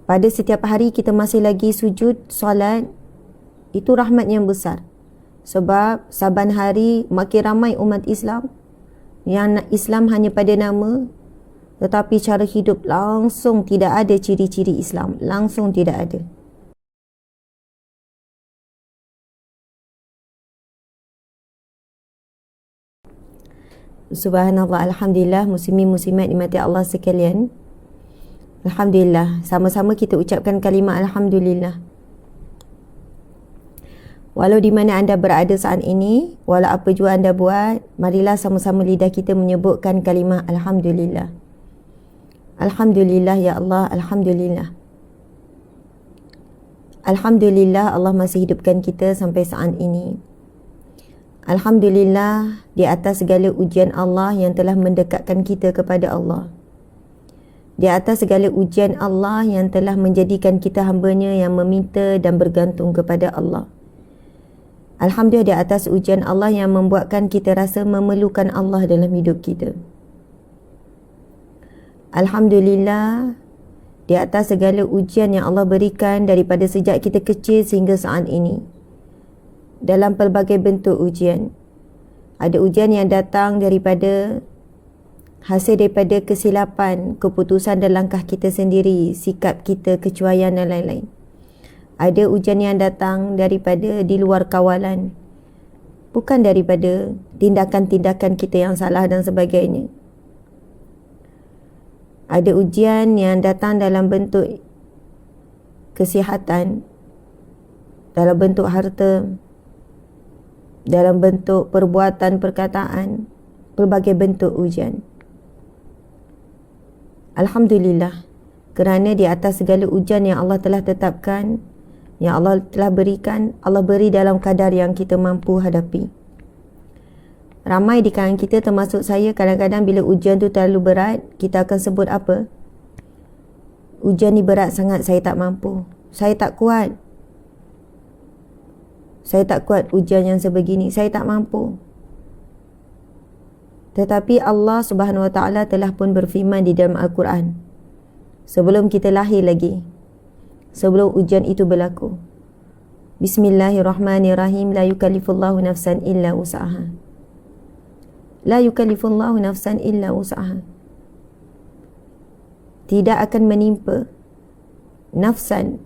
pada setiap hari kita masih lagi sujud solat, itu rahmat yang besar. Sebab saban hari makin ramai umat Islam yang Islam hanya pada nama, tetapi cara hidup langsung tidak ada ciri-ciri Islam, langsung tidak ada. Subhanallah, alhamdulillah, muslimin muslimat dimati Allah sekalian. Alhamdulillah, sama-sama kita ucapkan kalimah alhamdulillah. Walau di mana anda berada saat ini, walau apa jua anda buat, marilah sama-sama lidah kita menyebutkan kalimah alhamdulillah. Alhamdulillah ya Allah, alhamdulillah. Alhamdulillah Allah masih hidupkan kita sampai saat ini. Alhamdulillah di atas segala ujian Allah yang telah mendekatkan kita kepada Allah. Di atas segala ujian Allah yang telah menjadikan kita hamba-Nya yang meminta dan bergantung kepada Allah. Alhamdulillah di atas ujian Allah yang membuatkan kita rasa memerlukan Allah dalam hidup kita. Alhamdulillah di atas segala ujian yang Allah berikan daripada sejak kita kecil sehingga saat ini. Dalam pelbagai bentuk ujian. Ada ujian yang datang daripada hasil daripada kesilapan, keputusan dan langkah kita sendiri, sikap kita, kecuaian dan lain-lain. Ada ujian yang datang daripada di luar kawalan, bukan daripada tindakan-tindakan kita yang salah dan sebagainya. Ada ujian yang datang dalam bentuk kesihatan, dalam bentuk harta, dalam bentuk perbuatan, perkataan, pelbagai bentuk ujian. Alhamdulillah, kerana di atas segala ujian yang Allah telah tetapkan, yang Allah telah berikan, Allah beri dalam kadar yang kita mampu hadapi. Ramai di kalangan kita termasuk saya, kadang-kadang bila ujian tu terlalu berat, kita akan sebut apa? Ujian ni berat sangat, saya tak mampu, saya tak kuat. Saya tak kuat ujian yang sebegini, saya tak mampu. Tetapi Allah Subhanahu Wa Taala telah pun berfirman di dalam Al-Quran, sebelum kita lahir lagi, sebelum ujian itu berlaku. Bismillahirrahmanirrahim. La yukallifullahu nafsan illa wus'aha. La yukallifullahu nafsan illa wus'aha. Tidak akan menimpa nafsan,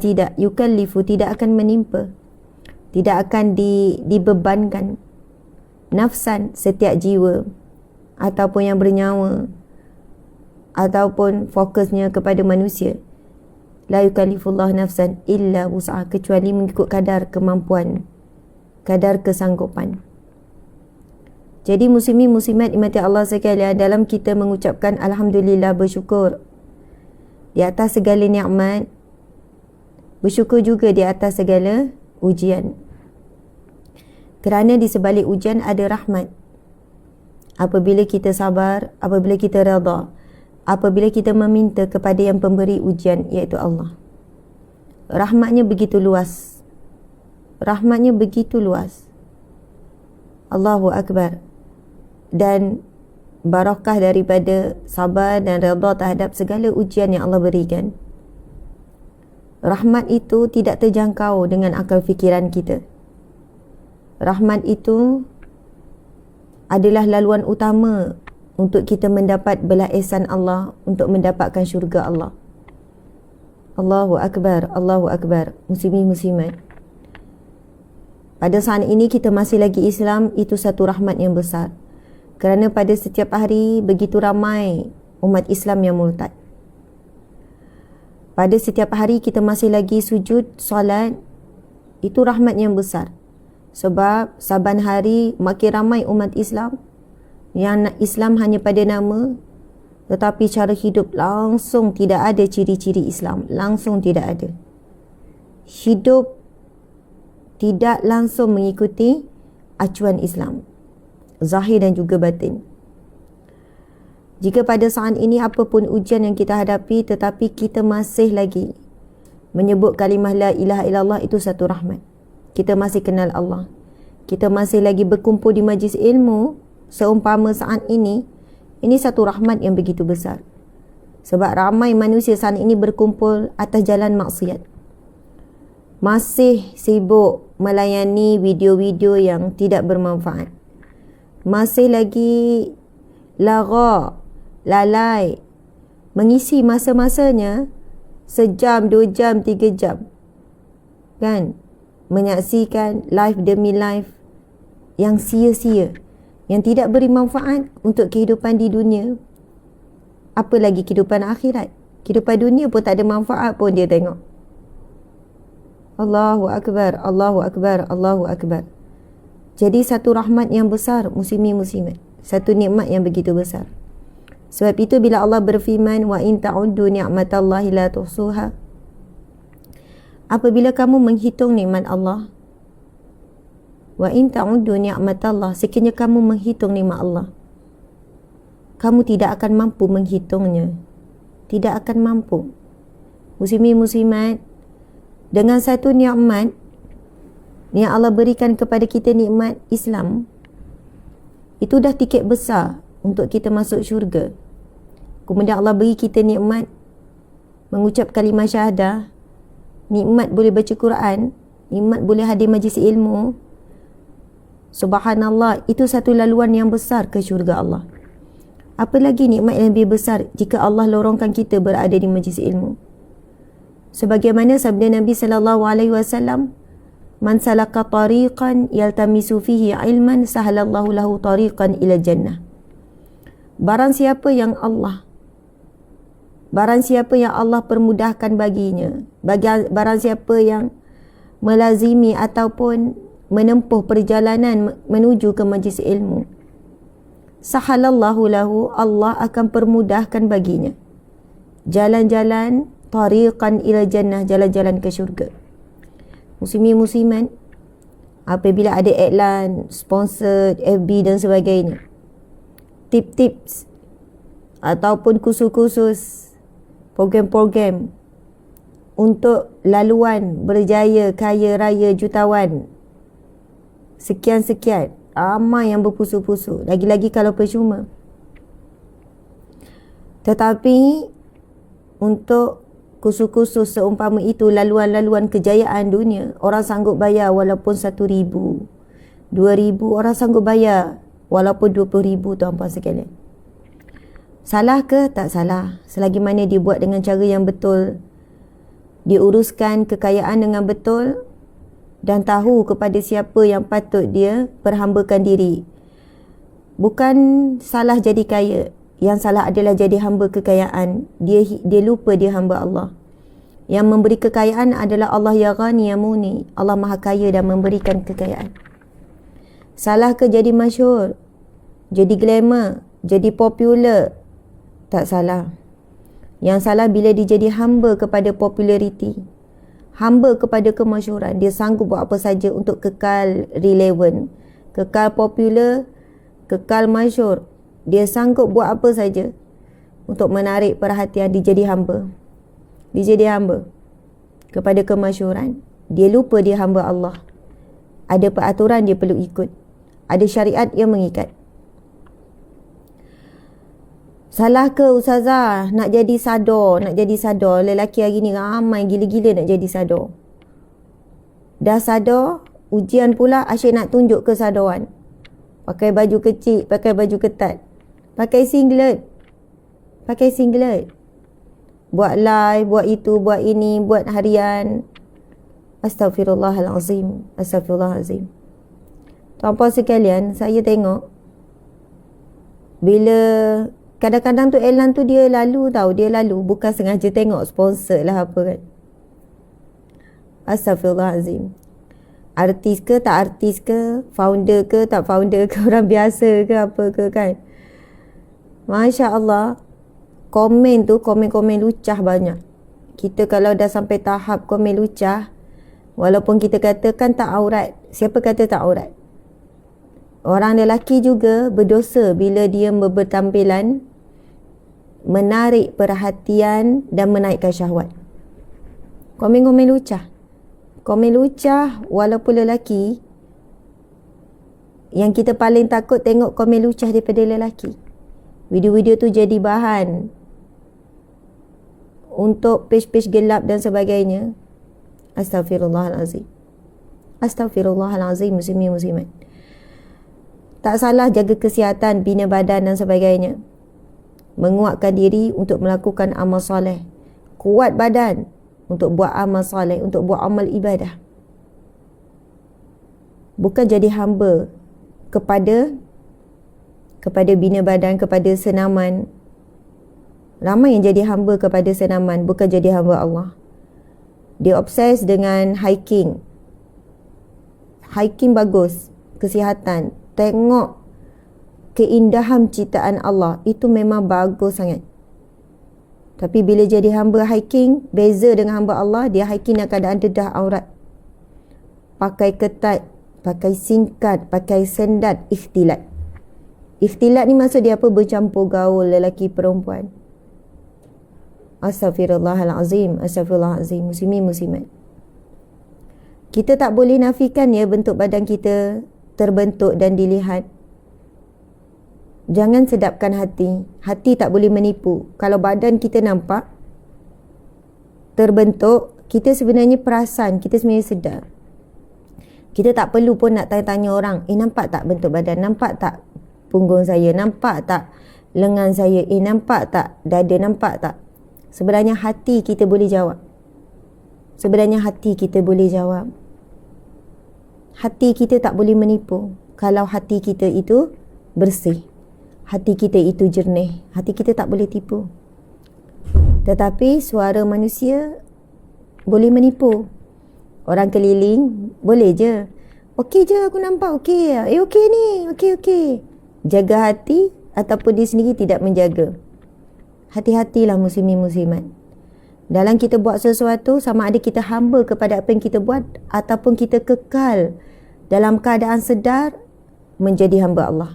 tidak yukallifu, tidak akan menimpa, tidak akan dibebankan nafsan, setiap jiwa ataupun yang bernyawa ataupun fokusnya kepada manusia. La yukallifullahu nafsan illa wus'aha, kecuali mengikut kadar kemampuan, kadar kesanggupan. Jadi muslimin muslimat dimati Allah sekalian, dalam kita mengucapkan alhamdulillah, bersyukur di atas segala nikmat, bersyukur juga di atas segala ujian. Kerana di sebalik ujian ada rahmat. Apabila kita sabar, apabila kita redha, apabila kita meminta kepada yang pemberi ujian, iaitu Allah. Rahmatnya begitu luas. Rahmatnya begitu luas. Allahu Akbar. Dan barakah daripada sabar dan redha terhadap segala ujian yang Allah berikan. Rahmat itu tidak terjangkau dengan akal fikiran kita. Rahmat itu adalah laluan utama untuk kita mendapat belas ihsan Allah, untuk mendapatkan syurga Allah. Allahu Akbar, Allahu Akbar. Muslimin muslimat, pada saat ini kita masih lagi Islam, itu satu rahmat yang besar. Kerana pada setiap hari begitu ramai umat Islam yang murtad. Pada setiap hari kita masih lagi sujud solat, itu rahmat yang besar. Sebab saban hari makin ramai umat Islam yang Islam hanya pada nama, tetapi cara hidup langsung tidak ada ciri-ciri Islam, langsung tidak ada. Hidup tidak langsung mengikuti acuan Islam, zahir dan juga batin. Jika pada saat ini apapun ujian yang kita hadapi, tetapi kita masih lagi menyebut kalimah la ilaha illallah, itu satu rahmat. Kita masih kenal Allah, kita masih lagi berkumpul di majlis ilmu seumpama saat ini satu rahmat yang begitu besar. Sebab ramai manusia saat ini berkumpul atas jalan maksiat. Masih sibuk melayani video-video yang tidak bermanfaat. Masih lagi lalai, mengisi masa-masanya sejam, 2 jam, 3 jam. Kan? Menyaksikan live demi live yang sia-sia, yang tidak beri manfaat untuk kehidupan di dunia. Apa lagi kehidupan akhirat? Kehidupan dunia pun tak ada manfaat pun dia tengok. Allahu Akbar, Allahu Akbar, Allahu Akbar. Jadi satu rahmat yang besar, muslimin-muslimat. Satu nikmat yang begitu besar. Sebab itu bila Allah berfirman, wa in ta'uddu ni'matallahi la tuhsuha. Apabila kamu menghitung nikmat Allah, wa in ta'uddu ni'matallah, sekiranya kamu menghitung nikmat Allah, kamu tidak akan mampu menghitungnya. Tidak akan mampu. Muslimin-muslimat, dengan satu nikmat yang Allah berikan kepada kita, nikmat Islam, itu dah tiket besar untuk kita masuk syurga. Kemudian Allah beri kita nikmat mengucap kalimah syahadah, nikmat boleh baca Quran, nikmat boleh hadir majlis ilmu. Subhanallah, itu satu laluan yang besar ke syurga Allah. Apa lagi nikmat yang lebih besar jika Allah lorongkan kita berada di majlis ilmu? Sebagaimana sabda Nabi sallallahu alaihi wasallam, "Man salaka tariqan yaltamisu fihi ilman, sahalallahu lahu tariqan ila jannah." Barang siapa yang Allah permudahkan baginya, barang siapa yang melazimi ataupun menempuh perjalanan menuju ke majlis ilmu, sahalallahu lahu, Allah akan permudahkan baginya jalan-jalan tariqan ila jannah, jalan-jalan ke syurga. Muslimin-muslimat, apabila ada iklan, sponsored, FB dan sebagainya, tip-tips ataupun kursus-kursus, program-program untuk laluan berjaya, kaya raya, jutawan, sekian-sekian, ramai yang berpusu-pusu, lagi-lagi kalau percuma. Tetapi untuk kursus-kursus seumpama itu, laluan-laluan kejayaan dunia, orang sanggup bayar walaupun 1,000, 2,000, orang sanggup bayar walaupun 20,000, tuan-puan sekalian. Salah ke? Tak salah, selagi mana dia buat dengan cara yang betul, dia uruskan kekayaan dengan betul, dan tahu kepada siapa yang patut dia perhambakan diri. Bukan salah jadi kaya, yang salah adalah jadi hamba kekayaan. Dia lupa dia hamba Allah. Yang memberi kekayaan adalah Allah, ya Ghani ya Muni. Allah Maha Kaya dan memberikan kekayaan. Salah ke jadi masyhur, jadi glamour, jadi popular? Tak salah. Yang salah bila dia jadi hamba kepada populariti, hamba kepada kemasyhuran. Dia sanggup buat apa saja untuk kekal relevan, kekal popular, kekal masyhur. Dia sanggup buat apa saja untuk menarik perhatian. Dia jadi hamba. Dia jadi hamba kepada kemasyhuran. Dia lupa dia hamba Allah. Ada peraturan dia perlu ikut. Ada syariat yang mengikat. Salah ke ustazah nak jadi sador? Lelaki hari ni ramai gila-gila nak jadi sador. Dah sador, ujian pula asyik nak tunjuk kesadoran. Pakai baju kecil, pakai baju ketat, pakai singlet. Buat live, buat itu, buat ini, buat harian. Astaghfirullahalazim. Tuan-puan sekalian, saya tengok bila kadang-kadang tu iklan tu dia lalu bukan sengaja tengok sponsor lah apa kan. Astaghfirullahalazim. Artis ke tak artis ke, founder ke tak founder ke, orang biasa ke apa ke kan. Masya Allah, komen tu komen-komen lucah banyak. Kita kalau dah sampai tahap komen lucah, walaupun kita katakan tak aurat, siapa kata tak aurat? Orang lelaki juga berdosa bila dia bertampilan menarik perhatian dan menaikkan syahwat. Komen-komen lucah. Komen lucah walaupun lelaki, yang kita paling takut tengok komen lucah daripada lelaki. Video-video tu jadi bahan untuk page-page gelap dan sebagainya. Astaghfirullahalazim. Astaghfirullahalazim, muslimin muslimat. Tak salah jaga kesihatan, bina badan dan sebagainya. Menguatkan diri untuk melakukan amal soleh. Kuat badan untuk buat amal soleh, untuk buat amal ibadah. Bukan jadi hamba kepada bina badan, kepada senaman. Ramai yang jadi hamba kepada senaman, bukan jadi hamba Allah. Dia obses dengan hiking. Hiking bagus, kesihatan. Tengok keindahan ciptaan Allah, itu memang bagus sangat. Tapi bila jadi hamba hiking, beza dengan hamba Allah, dia hiking dalam keadaan dedah aurat. Pakai ketat, pakai singkat, pakai sendat, ikhtilat. Ikhtilat ni maksud dia apa? Bercampur gaul lelaki perempuan. Astaghfirullahalazim, astaghfirullahalazim, muslimin muslimat. Kita tak boleh nafikan ya bentuk badan kita terbentuk dan dilihat. Jangan sedapkan hati. Hati tak boleh menipu. Kalau badan kita nampak terbentuk, kita sebenarnya perasan, kita sebenarnya sedar. Kita tak perlu pun nak tanya-tanya orang, nampak tak bentuk badan? Nampak tak punggung saya? Nampak tak lengan saya? Nampak tak dada? Nampak tak? Sebenarnya hati kita boleh jawab. Sebenarnya hati kita boleh jawab. Hati kita tak boleh menipu. Kalau hati kita itu bersih, hati kita itu jernih, hati kita tak boleh tipu. Tetapi suara manusia boleh menipu. Orang keliling boleh je, okey je aku nampak, okey ya. Okey ni, okey. Jaga hati ataupun dia sendiri tidak menjaga. Hati-hatilah muslimin muslimat. Dalam kita buat sesuatu, sama ada kita hamba kepada apa yang kita buat ataupun kita kekal dalam keadaan sedar menjadi hamba Allah.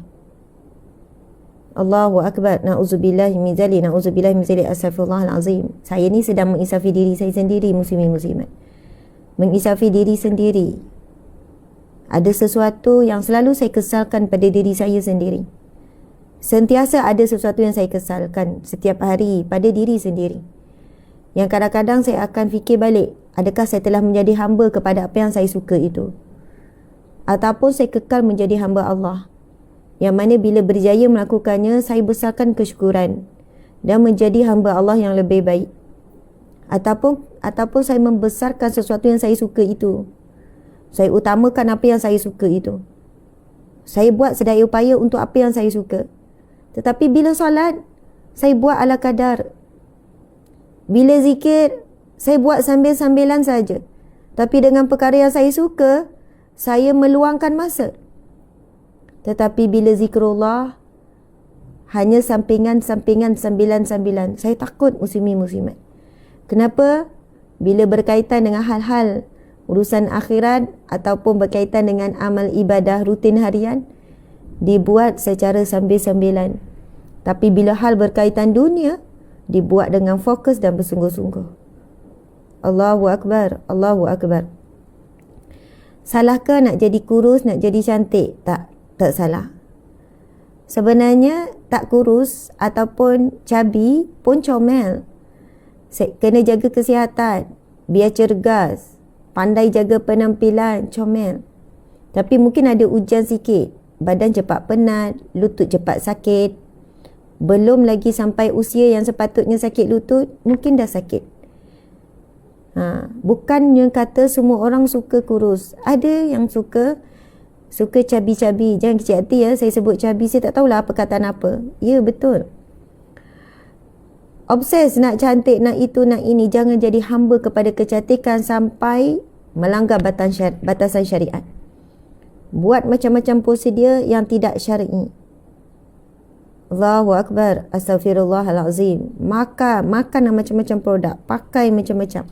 Allahu Akbar. Na'udzubillahi min zalik, na'udzubillahi min zalik, astaghfirullahalazim. Saya ni sedang mengisafi diri saya sendiri, muslimin muslimat. Mengisafi diri sendiri. Ada sesuatu yang selalu saya kesalkan pada diri saya sendiri. Sentiasa ada sesuatu yang saya kesalkan setiap hari pada diri sendiri. Yang kadang-kadang saya akan fikir balik, adakah saya telah menjadi hamba kepada apa yang saya suka itu? Ataupun saya kekal menjadi hamba Allah, yang mana bila berjaya melakukannya, saya besarkan kesyukuran dan menjadi hamba Allah yang lebih baik. Ataupun saya membesarkan sesuatu yang saya suka itu. Saya utamakan apa yang saya suka itu. Saya buat sedaya upaya untuk apa yang saya suka. Tetapi bila solat, saya buat ala kadar. Bila zikir, saya buat sambil-sambilan saja. Tapi dengan perkara yang saya suka, saya meluangkan masa. Tetapi bila zikrullah, hanya sampingan-sampingan, sambilan-sambilan. Saya takut muslimin muslimat. Kenapa? Bila berkaitan dengan hal-hal urusan akhirat ataupun berkaitan dengan amal ibadah rutin harian, dibuat secara sambil-sambilan. Tapi bila hal berkaitan dunia, dibuat dengan fokus dan bersungguh-sungguh. Allahu Akbar, Allahu Akbar. Salahkah nak jadi kurus, nak jadi cantik? Tak salah. Sebenarnya tak kurus ataupun cabi pun comel. Kena jaga kesihatan, biar cergas, pandai jaga penampilan, comel. Tapi mungkin ada ujian sikit. Badan cepat penat, lutut cepat sakit. Belum lagi sampai usia yang sepatutnya sakit lutut, mungkin dah sakit. Bukannya kata semua orang suka kurus. Ada yang suka cabi-cabi. Jangan kecil hati ya, saya sebut cabi, saya tak tahulah perkataan apa. Ya, betul. Obses nak cantik, nak itu, nak ini. Jangan jadi hamba kepada kecantikan sampai melanggar batasan syariat. Buat macam-macam prosedur yang tidak syar'i. Allahu Akbar, astaghfirullahalazim. Makan macam-macam produk, pakai macam-macam.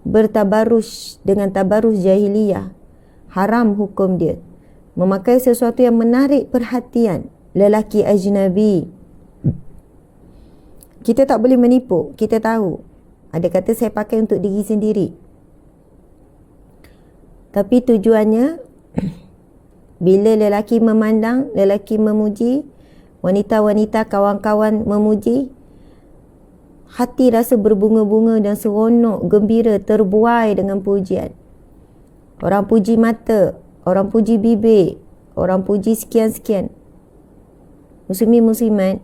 Bertabarus dengan tabarus jahiliyah. Haram hukum dia. Memakai sesuatu yang menarik perhatian lelaki ajnabi. Kita tak boleh menipu. Kita tahu. Ada kata saya pakai untuk diri sendiri. Tapi tujuannya, bila lelaki memandang, lelaki memuji, wanita-wanita kawan-kawan memuji, hati rasa berbunga-bunga dan seronok, gembira, terbuai dengan pujian. Orang puji mata, orang puji bibir, orang puji sekian-sekian. Muslimin muslimat,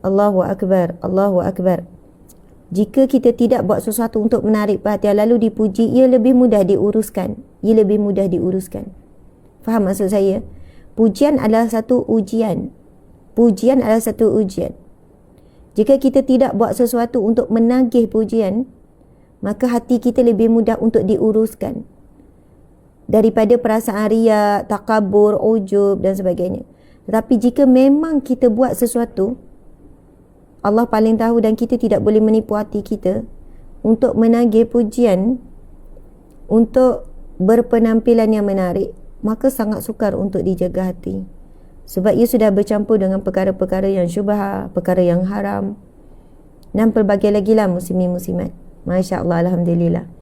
Allahu Akbar, Allahu Akbar. Jika kita tidak buat sesuatu untuk menarik perhatian lalu dipuji, ia lebih mudah diuruskan. Ia lebih mudah diuruskan. Faham maksud saya? Pujian adalah satu ujian. Pujian adalah satu ujian. Jika kita tidak buat sesuatu untuk menagih pujian, maka hati kita lebih mudah untuk diuruskan daripada perasaan riak, takabur, ujub dan sebagainya. Tetapi jika memang kita buat sesuatu, Allah paling tahu dan kita tidak boleh menipu hati kita untuk menagih pujian, untuk berpenampilan yang menarik, maka sangat sukar untuk dijaga hati. Sebab ia sudah bercampur dengan perkara-perkara yang syubhah, perkara yang haram dan pelbagai lagi lah muslimin muslimat. Masya Allah, Alhamdulillah.